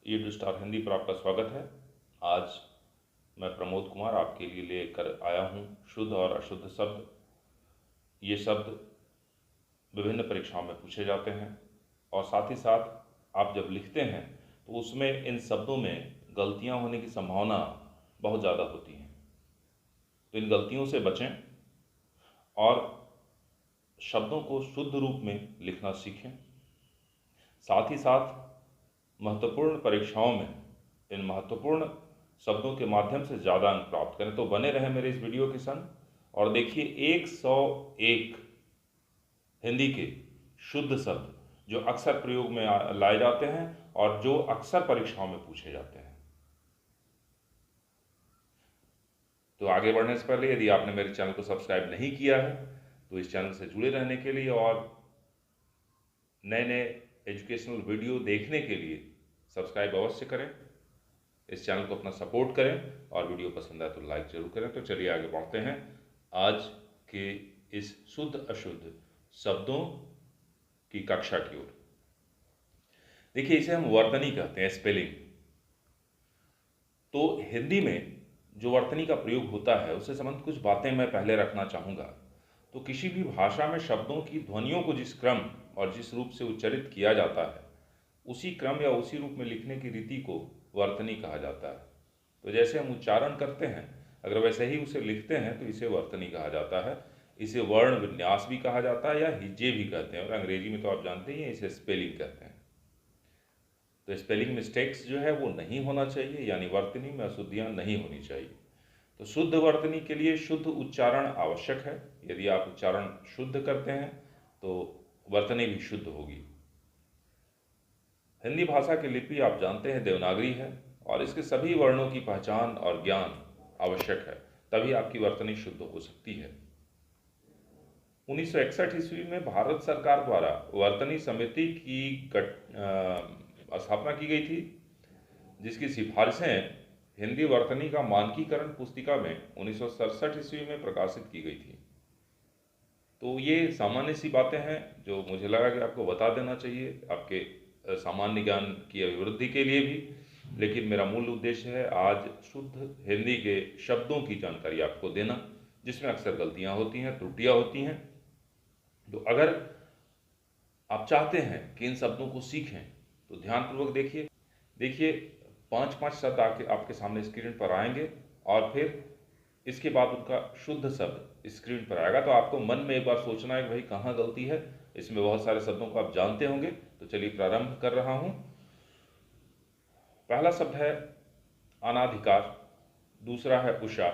YouTube star Hindi पर आपका स्वागत है। आज मैं प्रमोद कुमार आपके लिए लेकर आया हूँ शुद्ध और अशुद्ध शब्द। ये शब्द विभिन्न परीक्षाओं में पूछे जाते हैं और साथ ही साथ आप जब लिखते हैं तो उसमें इन शब्दों में गलतियाँ होने की संभावना बहुत ज़्यादा होती है। तो इन गलतियों से बचें और शब्दों को शुद्ध रूप में लिखना सीखें। साथ ही साथ महत्वपूर्ण परीक्षाओं में इन महत्वपूर्ण शब्दों के माध्यम से ज़्यादा अंक प्राप्त करें। तो बने रहें मेरे इस वीडियो के संग और देखिए 101 हिंदी के शुद्ध शब्द जो अक्सर प्रयोग में लाए जाते हैं और जो अक्सर परीक्षाओं में पूछे जाते हैं। तो आगे बढ़ने से पहले यदि आपने मेरे चैनल को सब्सक्राइब नहीं किया है तो इस चैनल से जुड़े रहने के लिए और नए नए एजुकेशनल वीडियो देखने के लिए सब्सक्राइब अवश्य करें। इस चैनल को अपना सपोर्ट करें और वीडियो पसंद आए तो लाइक जरूर करें। तो चलिए आगे बढ़ते हैं आज के इस शुद्ध अशुद्ध शब्दों की कक्षा की ओर। देखिए, इसे हम वर्तनी कहते हैं, स्पेलिंग। तो हिंदी में जो वर्तनी का प्रयोग होता है उससे संबंधित कुछ बातें मैं पहले रखना चाहूँगा। तो किसी भी भाषा में शब्दों की ध्वनियों को जिस क्रम और जिस रूप से उच्चारित किया जाता है उसी क्रम या उसी रूप में लिखने की रीति को वर्तनी कहा जाता है। तो जैसे हम उच्चारण करते हैं अगर वैसे ही उसे लिखते हैं तो इसे वर्तनी कहा जाता है। इसे वर्ण विन्यास भी कहा जाता है या हिज्जे भी कहते हैं और अंग्रेजी में तो आप जानते ही हैं इसे स्पेलिंग कहते हैं। तो स्पेलिंग मिस्टेक्स जो है वो नहीं होना चाहिए, यानी वर्तनी में अशुद्धियाँ नहीं होनी चाहिए। तो शुद्ध वर्तनी के लिए शुद्ध उच्चारण आवश्यक है। यदि आप उच्चारण शुद्ध करते हैं तो वर्तनी भी शुद्ध होगी। हिंदी भाषा की लिपि आप जानते हैं देवनागरी है और इसके सभी वर्णों की पहचान और ज्ञान आवश्यक है, तभी आपकी वर्तनी शुद्ध हो सकती है। 1961 ईस्वी में भारत सरकार द्वारा वर्तनी समिति की स्थापना की गई थी, जिसकी सिफारिशें हिंदी वर्तनी का मानकीकरण पुस्तिका में 1967 ईस्वी में प्रकाशित की गई थी। तो ये सामान्य सी बातें हैं जो मुझे लगा कि आपको बता देना चाहिए, आपके सामान्य ज्ञान की अभिवृद्धि के लिए भी। लेकिन मेरा मूल उद्देश्य है आज शुद्ध हिंदी के शब्दों की जानकारी आपको देना, जिसमें अक्सर गलतियां होती हैं, त्रुटियां होती हैं। तो अगर आप चाहते हैं कि इन शब्दों को सीखें तो ध्यानपूर्वक देखिए 5-5 शब्द आपके सामने स्क्रीन पर आएंगे और फिर इसके बाद उनका शुद्ध शब्द स्क्रीन पर आएगा। तो आपको मन में एक बार सोचना है कि भाई कहाँ गलती है। इसमें बहुत सारे शब्दों को आप जानते होंगे। तो चलिए प्रारंभ कर रहा हूँ। पहला शब्द है अनाधिकार, दूसरा है उषा,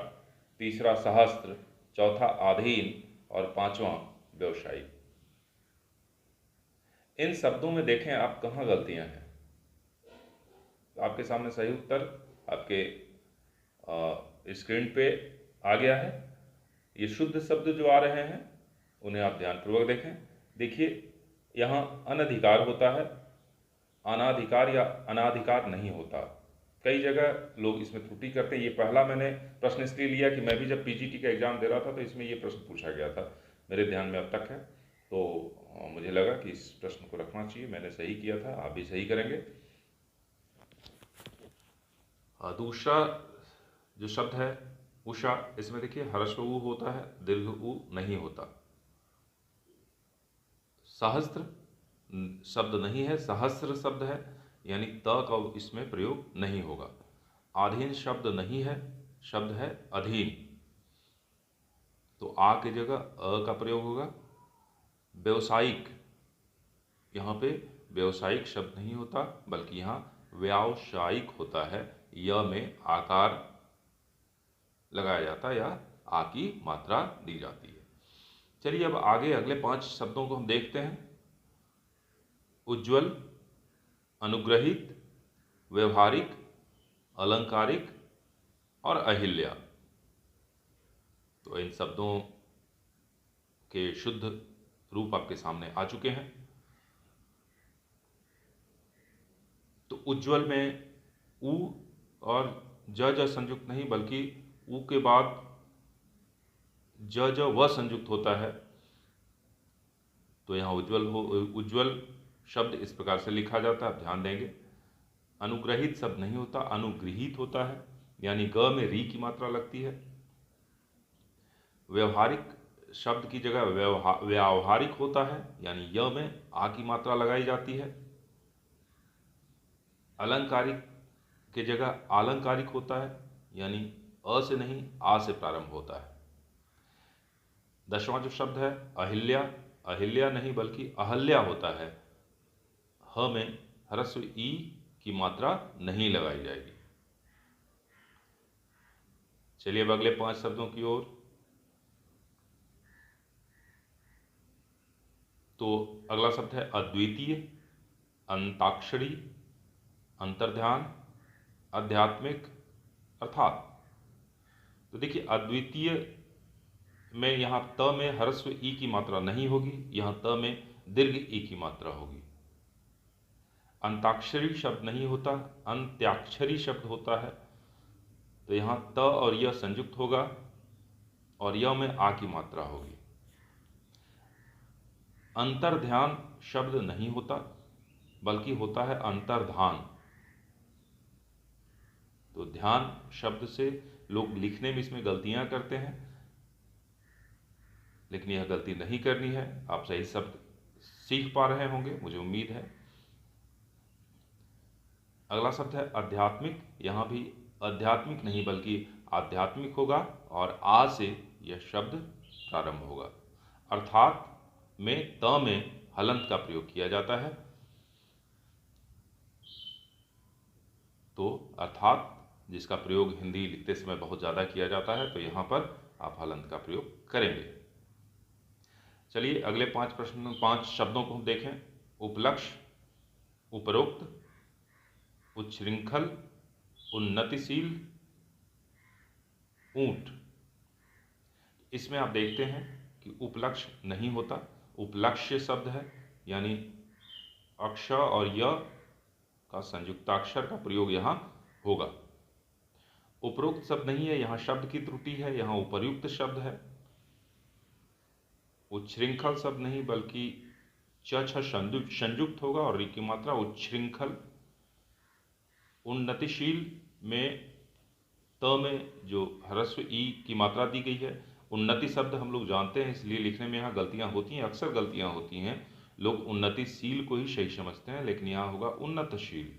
तीसरा सहस्त्र, चौथा अधीन और पांचवा व्यवसायिक। इन शब्दों में देखें आप कहाँ गलतियां हैं। तो आपके सामने सही उत्तर आपके स्क्रीन पे आ गया है। ये शुद्ध शब्द जो आ रहे हैं उन्हें आप ध्यानपूर्वक देखें। देखिए यहाँ अनधिकार होता है, अनाधिकार या अनाधिकार नहीं होता। कई जगह लोग इसमें त्रुटि करते हैं। ये पहला मैंने प्रश्न इसलिए लिया कि मैं भी जब पीजीटी का एग्जाम दे रहा था तो इसमें ये प्रश्न पूछा गया था, मेरे ध्यान में अब तक है। तो मुझे लगा कि इस प्रश्न को रखना चाहिए, मैंने सही किया था, आप भी सही करेंगे। दूसरा जो शब्द है उषा, इसमें देखिए ह्रस्व उ होता है, दीर्घ उ नहीं होता। सहस्त्र शब्द नहीं है, सहस्त्र शब्द है, यानी त का इसमें प्रयोग नहीं होगा। अधीन शब्द नहीं है, शब्द है अधीन, तो आ की जगह अ का प्रयोग होगा। व्यवसायिक, यहाँ पे व्यवसायिक शब्द नहीं होता बल्कि यहाँ व्यावसायिक होता है। य में आकार लगाया जाता है या आ की मात्रा दी जाती है। चलिए अब आगे अगले 5 शब्दों को हम देखते हैं। उज्ज्वल, अनुग्रहित, व्यवहारिक, अलंकारिक और अहिल्या। तो इन शब्दों के शुद्ध रूप आपके सामने आ चुके हैं। तो उज्ज्वल में उ और ज संयुक्त नहीं बल्कि उ के बाद ज व संयुक्त होता है। तो यहाँ उज्ज्वल शब्द इस प्रकार से लिखा जाता है, आप ध्यान देंगे। अनुग्रहित शब्द नहीं होता, अनुगृहीत होता है, यानी ग में री की मात्रा लगती है। व्यवहारिक शब्द की जगह व्यावहारिक होता है, यानी य में आ की मात्रा लगाई जाती है। अलंकारिक की जगह आलंकारिक होता है, यानी अ से नहीं आ से प्रारंभ होता है। 10वां जो शब्द है अहिल्या, अहिल्या नहीं बल्कि अहल्या होता है। ह में ह्रस्व ई की मात्रा नहीं लगाई जाएगी। चलिए अब अगले 5 शब्दों की ओर। तो अगला शब्द है अद्वितीय, अंताक्षरी, अंतर्ध्यान, आध्यात्मिक, अर्थात। तो देखिए अद्वितीय में यहाँ त में ह्रस्व ई की मात्रा नहीं होगी, यहाँ त में दीर्घ ई की मात्रा होगी। अंताक्षरी शब्द नहीं होता, अंत्याक्षरी शब्द होता है। तो यहाँ त और य संयुक्त होगा और य में आ की मात्रा होगी। अंतर्ध्यान शब्द नहीं होता बल्कि होता है अंतर्धान। तो ध्यान शब्द से लोग लिखने में इसमें गलतियां करते हैं, लेकिन यह गलती नहीं करनी है। आप सही शब्द सीख पा रहे होंगे, मुझे उम्मीद है। अगला शब्द है आध्यात्मिक। यहाँ भी आध्यात्मिक नहीं बल्कि आध्यात्मिक होगा और आ से यह शब्द प्रारंभ होगा। अर्थात में त में हलंत का प्रयोग किया जाता है। तो अर्थात जिसका प्रयोग हिंदी लिखते समय बहुत ज़्यादा किया जाता है, तो यहाँ पर आप हलंत का प्रयोग करेंगे। चलिए अगले 5 शब्दों को हम देखें। उपलक्ष्य, उपरोक्त, उच्छृंखल, उन्नतिशील, ऊंट। इसमें आप देखते हैं कि उपलक्ष्य नहीं होता, उपलक्ष्य शब्द है, यानी अक्ष और य का संयुक्ताक्षर का प्रयोग यहाँ होगा। उपरोक्त शब्द नहीं है, यहाँ शब्द की त्रुटि है, यहाँ उपर्युक्त शब्द है। उच्छृंखल शब्द नहीं बल्कि च छ संयुक्त होगा और री की मात्रा उच्छृंखल। उन्नतिशील में त में जो ह्रस्व ई की मात्रा दी गई है। उन्नति शब्द हम लोग जानते हैं, इसलिए लिखने में यहाँ गलतियाँ होती हैं, अक्सर गलतियाँ होती हैं। लोग उन्नतिशील को ही सही समझते हैं, लेकिन यहाँ होगा उन्नतशील।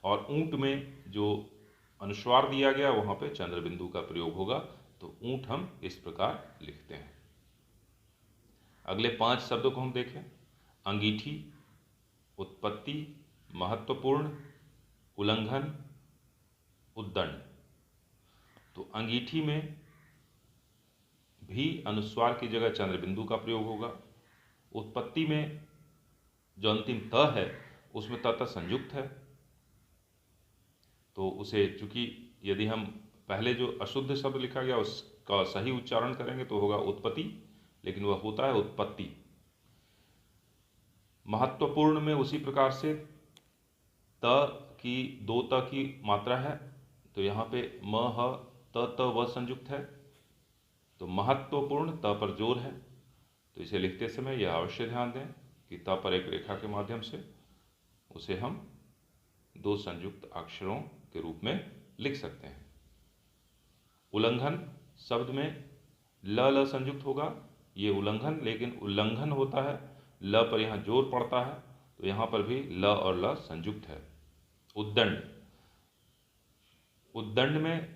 और ऊंट में जो अनुस्वार दिया गया वहाँ पे चंद्र बिंदु का प्रयोग होगा, तो ऊंट हम इस प्रकार लिखते हैं। अगले 5 शब्दों को हम देखें। अंगीठी, उत्पत्ति, महत्वपूर्ण, उल्लंघन, उद्दंड। तो अंगीठी में भी अनुस्वार की जगह चंद्र बिंदु का प्रयोग होगा। उत्पत्ति में जो अंतिम त है उसमें त संयुक्त है, तो उसे चूंकि यदि हम पहले जो अशुद्ध शब्द लिखा गया उसका सही उच्चारण करेंगे तो होगा उत्पत्ति, लेकिन वह होता है उत्पत्ति। महत्वपूर्ण में उसी प्रकार से त की 2 त की मात्रा है, तो यहाँ पे म ह त व संयुक्त है, तो महत्वपूर्ण त पर जोर है। तो इसे लिखते समय यह अवश्य ध्यान दें कि त पर एक रेखा के माध्यम से उसे हम 2 संयुक्त अक्षरों के रूप में लिख सकते हैं। उल्लंघन शब्द में ल संयुक्त होगा, ये उल्लंघन लेकिन उल्लंघन होता है, ल पर यहाँ जोर पड़ता है, तो यहाँ पर भी ल और ल संयुक्त है। उद्दंड, उद्दंड में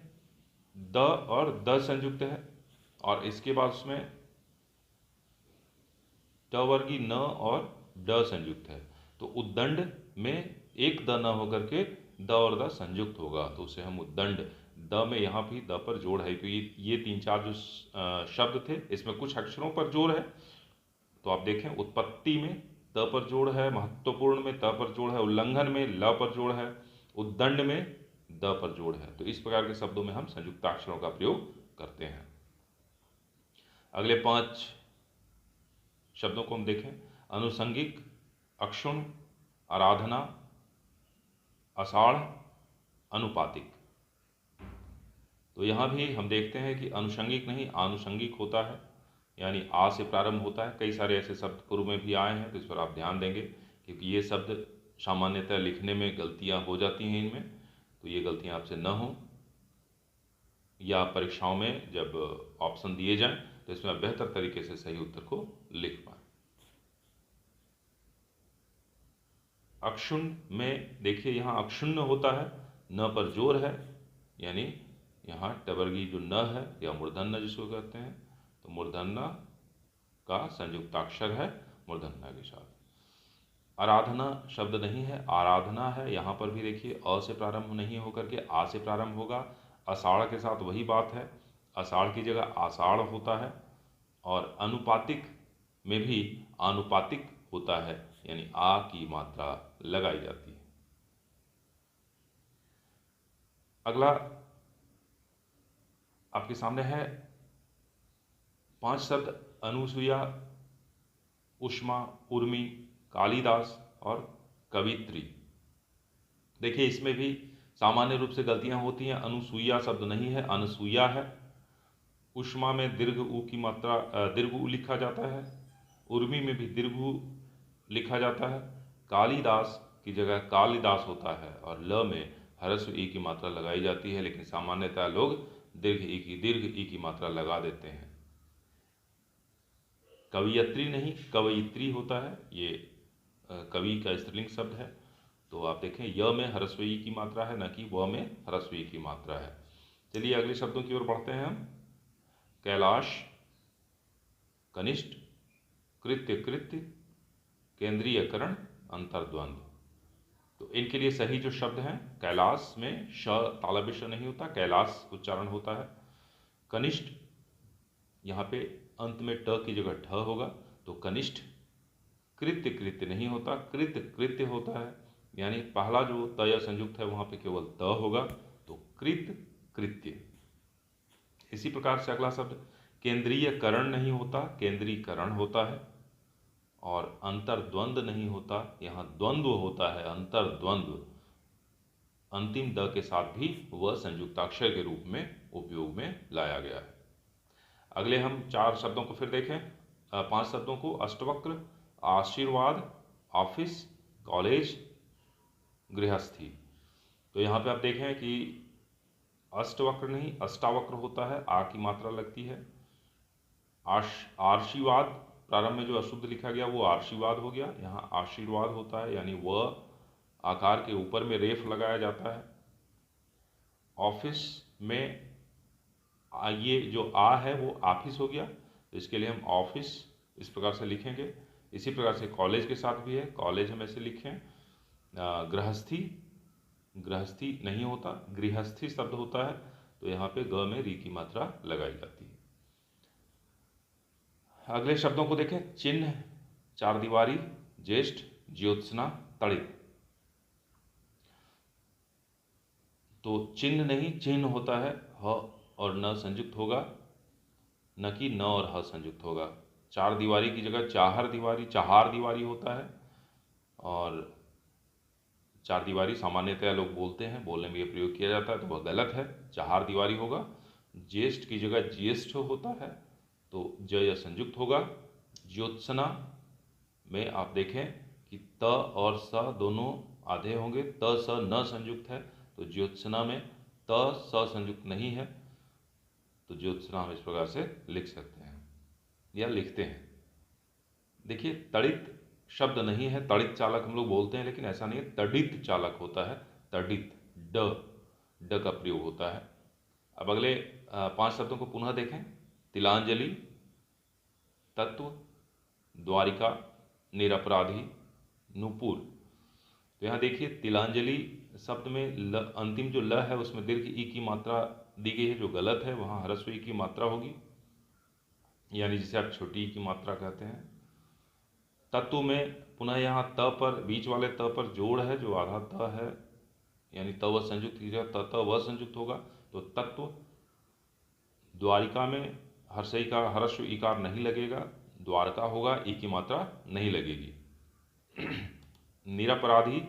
द और द संयुक्त है और इसके बाद उसमें ट वर्गी न और ड संयुक्त है। तो उद्दंड में एक द न होकर के द और द संयुक्त होगा, तो उसे हम उद्दंड। द में यहाँ भी द पर जोड़ है, क्योंकि ये 3-4 जो शब्द थे इसमें कुछ अक्षरों पर जोड़ है। तो आप देखें उत्पत्ति में त पर जोड़ है, महत्वपूर्ण में त पर जोड़ है, उल्लंघन में ल पर जोड़ है, उद्दंड में द पर जोड़ है। तो इस प्रकार के शब्दों में हम संयुक्ताक्षरों का प्रयोग करते हैं। अगले 5 शब्दों को हम देखें। अनुषंगिक, अक्षुण, आराधना, आषाढ़, अनुपातिक। तो यहाँ भी हम देखते हैं कि अनुषंगिक नहीं आनुषंगिक होता है, यानी आ से प्रारंभ होता है। कई सारे ऐसे शब्द पूर्व में भी आए हैं, तो इस पर आप ध्यान देंगे, क्योंकि ये शब्द सामान्यतः लिखने में गलतियां हो जाती हैं इनमें, तो ये गलतियां आपसे न हो, या परीक्षाओं में जब ऑप्शन दिए जाएं तो इसमें आप बेहतर तरीके से सही उत्तर को लिख पाएं। अक्षुण्ण में देखिए यहाँ अक्षुण्ण होता है, न पर जोर है, यानी यहाँ टवर्गी जो न है या मूर्धन्य जिसको कहते हैं, तो मूर्धन्य का संयुक्ताक्षर है मूर्धन्य के साथ। आराधना शब्द नहीं है, आराधना है। यहाँ पर भी देखिए अ से प्रारंभ नहीं होकर के आ से प्रारंभ होगा। आषाढ़ के साथ वही बात है, आषाढ़ की जगह आषाढ़ होता है। और अनुपातिक में भी आनुपातिक होता है, यानी आ की मात्रा लगाई जाती है। अगला आपके सामने है 5 शब्द अनुसुईया, उष्मा, उर्मी, कालिदास और कवित्री। देखिए इसमें भी सामान्य रूप से गलतियां होती हैं। अनुसुईया शब्द नहीं है, अनसुईया है। उष्मा में दीर्घ उ की मात्रा दीर्घ उ लिखा जाता है। उर्मी में भी दीर्घ उ लिखा जाता है। कालिदास की जगह कालिदास होता है और ल में ह्रस्व ई की मात्रा लगाई जाती है, लेकिन सामान्यतः लोग दीर्घ ई की मात्रा लगा देते हैं। कवियत्री नहीं, कवयित्री होता है। ये कवि का स्त्रीलिंग शब्द है। तो आप देखें य में ह्रस्व ई की मात्रा है, न कि व में ह्रस्व ई की मात्रा है। चलिए अगले शब्दों की ओर बढ़ते हैं हम। कैलाश, कनिष्ठ, कृत्य कृत्य, केंद्रीयकरण, अंतर्द्वंद। तो इनके लिए सही जो शब्द हैं, कैलाश में श तालव्य विषय नहीं होता, कैलाश उच्चारण होता है। कनिष्ठ, यहाँ पे अंत में ट की जगह ठ होगा, तो कनिष्ठ। कृत्य कृत्य नहीं होता, कृत्य कृत्य होता है, यानी पहला जो तय संयुक्त है वहाँ पे केवल त होगा, तो कृत कृत्य। इसी प्रकार से अगला शब्द केंद्रीयकरण नहीं होता, केंद्रीकरण होता है। और अंतर्द्वंद नहीं होता, यहाँ द्वंद्व होता है, अंतर्द्वंद्व। अंतिम द के साथ भी वह संयुक्ताक्षर के रूप में उपयोग में लाया गया है। अगले हम 4 शब्दों को फिर देखें, 5 शब्दों को। अष्टवक्र, आशीर्वाद, ऑफिस, कॉलेज, गृहस्थी। तो यहाँ पे आप देखें कि अष्टवक्र नहीं अष्टावक्र होता है, आ की मात्रा लगती है। आशीर्वाद, प्रारंभ में जो अशुद्ध लिखा गया वो आशीर्वाद हो गया, यहाँ आशीर्वाद होता है, यानी वह आकार के ऊपर में रेफ लगाया जाता है। ऑफिस में ये जो आ है वो ऑफिस हो गया, तो इसके लिए हम ऑफिस इस प्रकार से लिखेंगे। इसी प्रकार से कॉलेज के साथ भी है, कॉलेज हम ऐसे लिखें। गृहस्थी, गृहस्थी नहीं होता, गृहस्थी शब्द होता है, तो यहाँ पे ग में री की मात्रा लगाई जाती है। अगले शब्दों को देखें। चिन्ह, चार दीवारी, ज्येष्ठ, ज्योत्सना, तड़ित। तो चिन्ह नहीं चिन्ह होता है, ह और न संयुक्त होगा, न कि न और ह संयुक्त होगा। चार दीवारी की जगह चाहर दीवारी, चाहार दीवारी होता है। और चार दीवारी सामान्यतया लोग बोलते हैं, बोलने में ये प्रयोग किया जाता है, तो वह गलत है, चाहार दीवारी होगा। ज्येष्ठ की जगह ज्येष्ठ होता है, तो ज संयुक्त होगा। ज्योत्सना में आप देखें कि त और स दोनों आधे होंगे, त स न संयुक्त है, तो ज्योत्सना में त स संयुक्त नहीं है, तो ज्योत्सना हम इस प्रकार से लिख सकते हैं या लिखते हैं। देखिए तड़ित शब्द नहीं है, तड़ित चालक हम लोग बोलते हैं, लेकिन ऐसा नहीं है, तड़ित चालक होता है, तड़ित, ड का प्रयोग होता है। अब अगले 5 शब्दों को पुनः देखें। तिलांजलि, तत्व, द्वारिका, निरपराधी, नूपुर। तो यहाँ देखिए तिलांजलि शब्द में अंतिम जो ल है उसमें दीर्घ ई की मात्रा दी गई है, जो गलत है। वहाँ ह्रस्व ई की मात्रा होगी, यानी जिसे आप छोटी ई की मात्रा कहते हैं। तत्व में पुनः यहाँ त पर, बीच वाले त पर जोड़ है, जो आधा त है, यानी त व संयुक्त की जगह त व संयुक्त होगा, तो तत्व। द्वारिका में हर्षई का ह्रस्व इकार नहीं लगेगा, द्वारका होगा, ई की मात्रा नहीं लगेगी। निरपराधी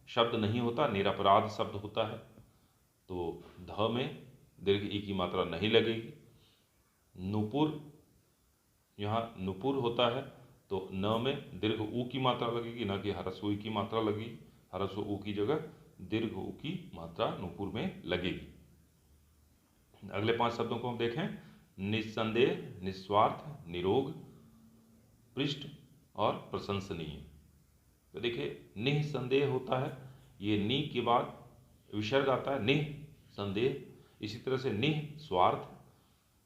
शब्द नहीं होता, निरपराध शब्द होता है, तो ध में दीर्घ ई की मात्रा नहीं लगेगी। नुपुर, यहाँ नुपुर होता है, तो न में दीर्घ उ की मात्रा लगेगी, न कि ह्रस्व ई की मात्रा लगेगी। ह्रस्व ऊ की जगह दीर्घ ऊ की मात्रा नूपुर में लगेगी। अगले 5 शब्दों को हम देखें। निस्संदेह, निस्वार्थ, निरोग, पृष्ठ और प्रशंसनीय। तो देखिए निस्संदेह होता है, ये नी के बाद विसर्ग आता है, निस्संदेह। इसी तरह से निस्वार्थ,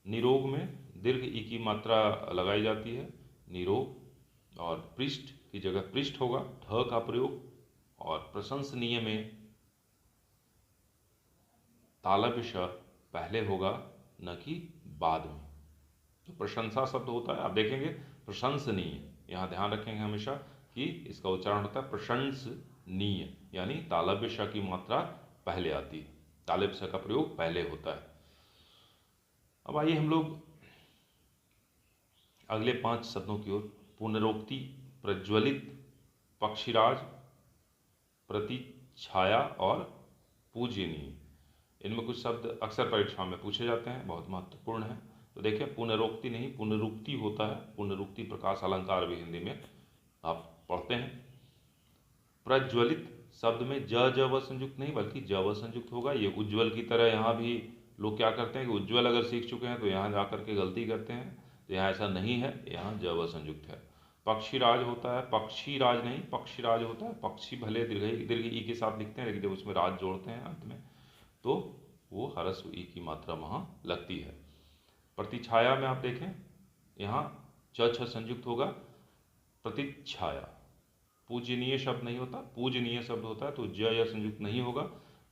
निरोग में दीर्घ ई की मात्रा लगाई जाती है, निरोग। और पृष्ठ की जगह पृष्ठ होगा, ठ का प्रयोग। और प्रशंसनीय में तालव्य श पहले होगा, न कि बाद में। तो प्रशंसा शब्द होता है, आप देखेंगे प्रशंसनीय, यहाँ ध्यान रखेंगे हमेशा कि इसका उच्चारण होता है प्रशंसनीय, यानी तालव्य श की मात्रा पहले आती है, तालव्य श का प्रयोग पहले होता है। अब आइए हम लोग अगले 5 शब्दों की ओर। पुनरोक्ति, प्रज्वलित, पक्षीराज, प्रतिछाया और पूजनीय। इनमें कुछ शब्द अक्सर परीक्षा में पूछे जाते हैं, बहुत महत्वपूर्ण है। तो देखिए पुनरोक्ति नहीं, पुनरुक्ति होता है। पुनरुक्ति प्रकाश अलंकार भी हिंदी में आप पढ़ते हैं। प्रज्वलित शब्द में ज व संयुक्त नहीं बल्कि ज व संयुक्त होगा। ये उज्ज्वल की तरह यहाँ भी लोग क्या करते हैं कि उज्ज्वल अगर सीख चुके हैं तो यहाँ जाकर के गलती करते हैं, तो यहाँ ऐसा नहीं है, यहाँ ज व संयुक्त है। पक्षीराज होता है, पक्षीराज नहीं पक्षीराज होता है। पक्षी भले दीर्घ ई के साथ लिखते हैं, लेकिन जब उसमें राज जोड़ते हैं अंत में तो वो ह्रस्व ई की मात्रा वहाँ लगती है। प्रतिछाया में आप देखें, यहाँ च छ संयुक्त होगा, प्रतिछाया। पूजनीय शब्द नहीं होता, पूजनीय शब्द होता है तो ज या संयुक्त नहीं होगा,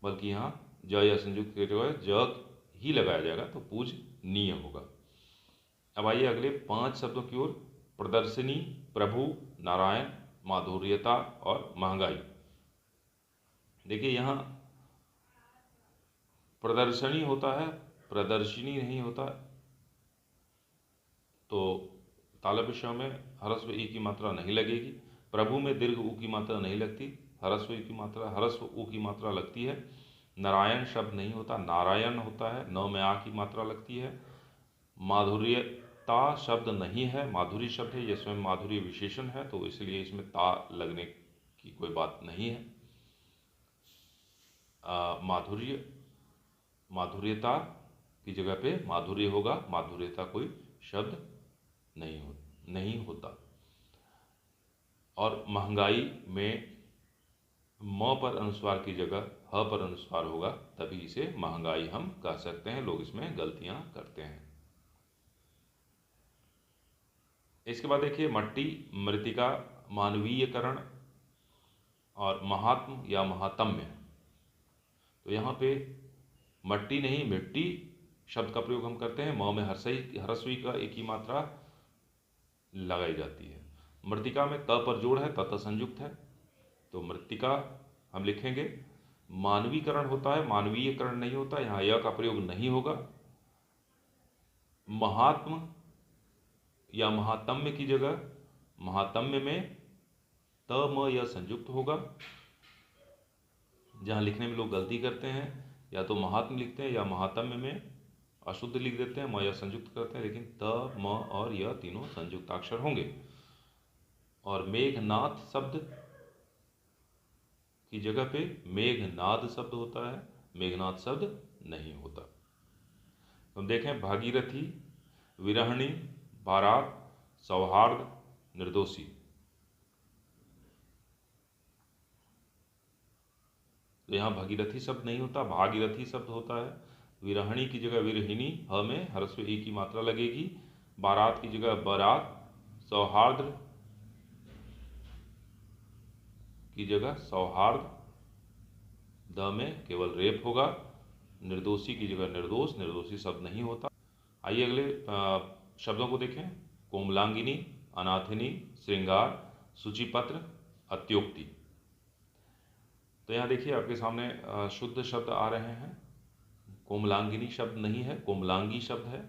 बल्कि यहाँ ज या संयुक्त की जगह ज ही लगाया जाएगा, तो पूजनीय होगा। अब आइए अगले 5 शब्दों की ओर। प्रदर्शनी, प्रभु, नारायण, माधुर्यता और महंगाई। देखिए यहाँ प्रदर्शनी होता है, प्रदर्शनी नहीं होता, तो तालव्य श में ह्रस्व ई की मात्रा नहीं लगेगी। प्रभु में दीर्घ ऊ की मात्रा नहीं लगती, ह्रस्व ई की मात्रा ह्रस्व ऊ की मात्रा लगती है। नारायण शब्द नहीं होता, नारायण होता है, न में आ की मात्रा लगती है। माधुर्यता शब्द नहीं है, माधुरी शब्द है, ये स्वयं माधुरी विशेषण है, तो इसलिए इसमें ता लगने की कोई बात नहीं है। माधुर्य, माधुर्यता की जगह पे माधुर्य होगा, माधुर्यता कोई शब्द नहीं होता। और महंगाई में म पर अनुस्वार की जगह ह पर अनुस्वार होगा, तभी इसे महंगाई हम कह सकते हैं। लोग इसमें गलतियां करते हैं। इसके बाद देखिए मट्टी, मृतिका, मानवीयकरण और महात्म या महात्म्य। तो यहाँ पे मट्टी नहीं मिट्टी शब्द का प्रयोग हम करते हैं, म में ह्रस्व ई का एक ही मात्रा लगाई जाती है। मृतिका में त पर जोड़ है, त संयुक्त है, तो मृतिका हम लिखेंगे। मानवीकरण होता है, मानवीयकरण नहीं होता, यहाँ य का प्रयोग नहीं होगा। महात्म या महात्म्य की जगह महात्म्य में त म य संयुक्त होगा। जहाँ लिखने में लोग गलती करते हैं, या तो महात्म लिखते हैं या महात्म्य में अशुद्ध लिख देते हैं, म या संयुक्त करते हैं, लेकिन त म और य तीनों संयुक्ताक्षर होंगे। और मेघनाथ शब्द की जगह पे मेघनाद शब्द होता है, मेघनाथ शब्द नहीं होता। हम देखें भागीरथी, विरहणी, बारात, सौहार्द, निर्दोषी। तो यहाँ भागीरथी शब्द नहीं होता, भागीरथी शब्द होता है। विरहणी की जगह विरहिणी, ह में ह्रस्व ई की मात्रा लगेगी। बारात की जगह बारात, सौहार्द की जगह सौहार्द, द में केवल रेप होगा। निर्दोषी की जगह निर्दोष, निर्दोषी शब्द नहीं होता। आइए अगले शब्दों को देखें। कोमलांगिनी, अनाथिनी, श्रृंगार, सूचिपत्र, अत्योक्ति। तो यहाँ देखिए आपके सामने शुद्ध शब्द आ रहे हैं। कोमलांगिनी शब्द नहीं है, कोमलांगी शब्द है।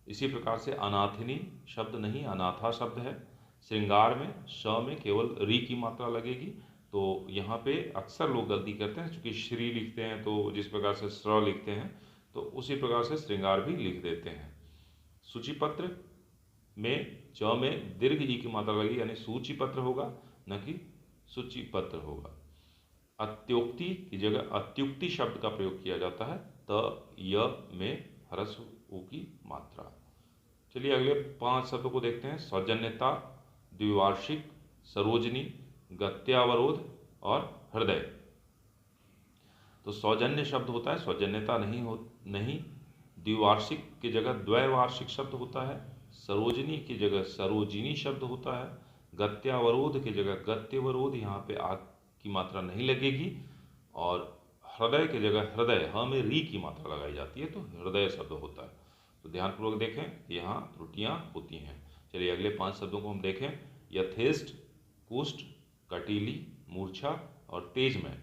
इसी प्रकार से अनाथिनी शब्द नहीं, अनाथा शब्द है। श्रृंगार में श में केवल री की मात्रा लगेगी, तो यहाँ पे अक्सर लोग गलती करते हैं, चूँकि श्री लिखते हैं तो जिस प्रकार से स्र लिखते हैं तो उसी प्रकार से श्रृंगार भी लिख देते हैं। सूचिपत्र में च में दीर्घ ई की मात्रा लगेगी, यानी सूचिपत्र होगा, न कि सूचिपत्र होगा। अत्योक्ति की जगह अत्युक्ति शब्द का प्रयोग किया जाता है। त य में ह्रस्व उ की मात्रा। चलिए अगले 5 शब्दों को देखते हैं। सौजन्यता, द्विवार्षिक, सरोजनी, गत्यावरोध और हृदय। तो सौजन्य शब्द होता है, सौजन्यता नहीं। द्विवार्षिक की जगह द्वैवार्षिक शब्द होता है। सरोजनी की जगह सरोजिनी शब्द होता है। गत्यावरोध की जगह गत्यवरोध, यहाँ पे आ की मात्रा नहीं लगेगी। और हृदय की जगह हृदय, ह में री की मात्रा लगाई जाती है, तो हृदय शब्द होता है। तो ध्यानपूर्वक देखें, यहाँ त्रुटियां होती हैं। चलिए अगले 5 शब्दों को हम देखें। यथेष्ट, कुष्ठ, कटीली, मूर्छा और तेजमय।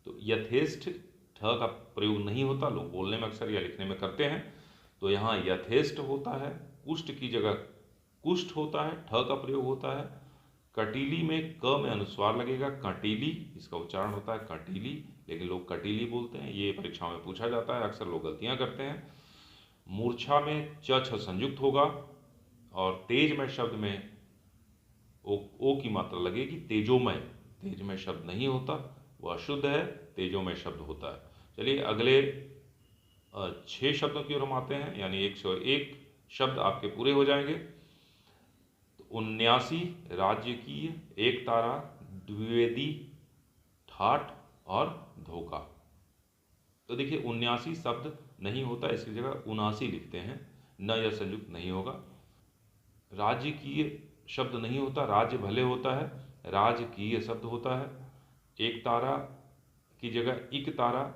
तो यथेष्ट ठ का प्रयोग नहीं होता, लोग बोलने में अक्सर या लिखने में करते हैं। तो यहाँ यथेष्ट होता है। कुष्ठ की जगह कुष्ठ होता है, ठ का प्रयोग होता है। कटीली में क में अनुस्वार लगेगा, कटीली, इसका उच्चारण होता है कटीली, लेकिन लोग कटीली बोलते हैं। ये परीक्षाओं में पूछा जाता है, अक्सर लोग गलतियां करते हैं। मूर्छा में च छ संयुक्त होगा और तेजमय शब्द में ओ की मात्रा लगेगी। तेजोमय, तेजमय शब्द नहीं होता, वह अशुद्ध है, तेजोमय शब्द होता है। चलिए अगले 6 शब्दों की ओर हम आते हैं, यानी 101 शब्द आपके पूरे हो जाएंगे। तो 79 राजकीय, एक तारा, द्विवेदी, ठाठ और धोखा। तो देखिए 79 शब्द नहीं होता, इसकी जगह 79 लिखते हैं, न या संयुक्त नहीं होगा। राजकीय शब्द नहीं होता, राज्य भले होता है, राजकीय शब्द होता है। एक तारा की जगह इक तारा,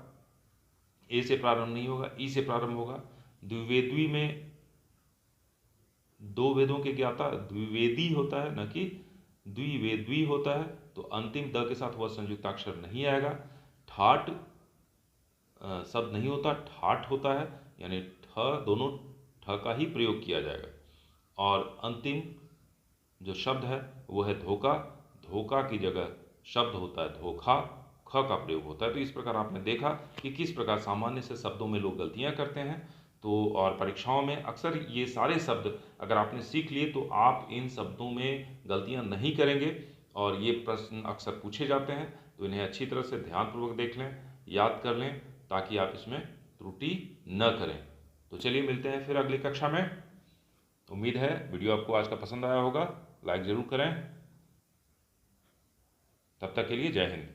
ए से प्रारंभ नहीं होगा, ई से प्रारंभ होगा। द्विवेदी में 2 वेदों के ज्ञाता द्विवेदी होता है, न कि द्विवेदी होता है, तो अंतिम द के साथ वह संयुक्ताक्षर नहीं आएगा। ठाठ शब्द नहीं होता, ठाठ होता है, यानी ठ, दोनों ठ का ही प्रयोग किया जाएगा। और अंतिम जो शब्द है वो है धोखा। धोखा की जगह शब्द होता है धोखा, ख का प्रयोग होता है। तो इस प्रकार आपने देखा कि किस प्रकार सामान्य से शब्दों में लोग गलतियां करते हैं। तो और परीक्षाओं में अक्सर ये सारे शब्द अगर आपने सीख लिए तो आप इन शब्दों में गलतियां नहीं करेंगे। और ये प्रश्न अक्सर पूछे जाते हैं, तो इन्हें अच्छी तरह से ध्यानपूर्वक देख लें, याद कर लें, ताकि आप इसमें त्रुटि न करें। तो चलिए मिलते हैं फिर अगली कक्षा में। उम्मीद है वीडियो आपको आज का पसंद आया होगा। लाइक ज़रूर करें। तब तक के लिए जय हिंद।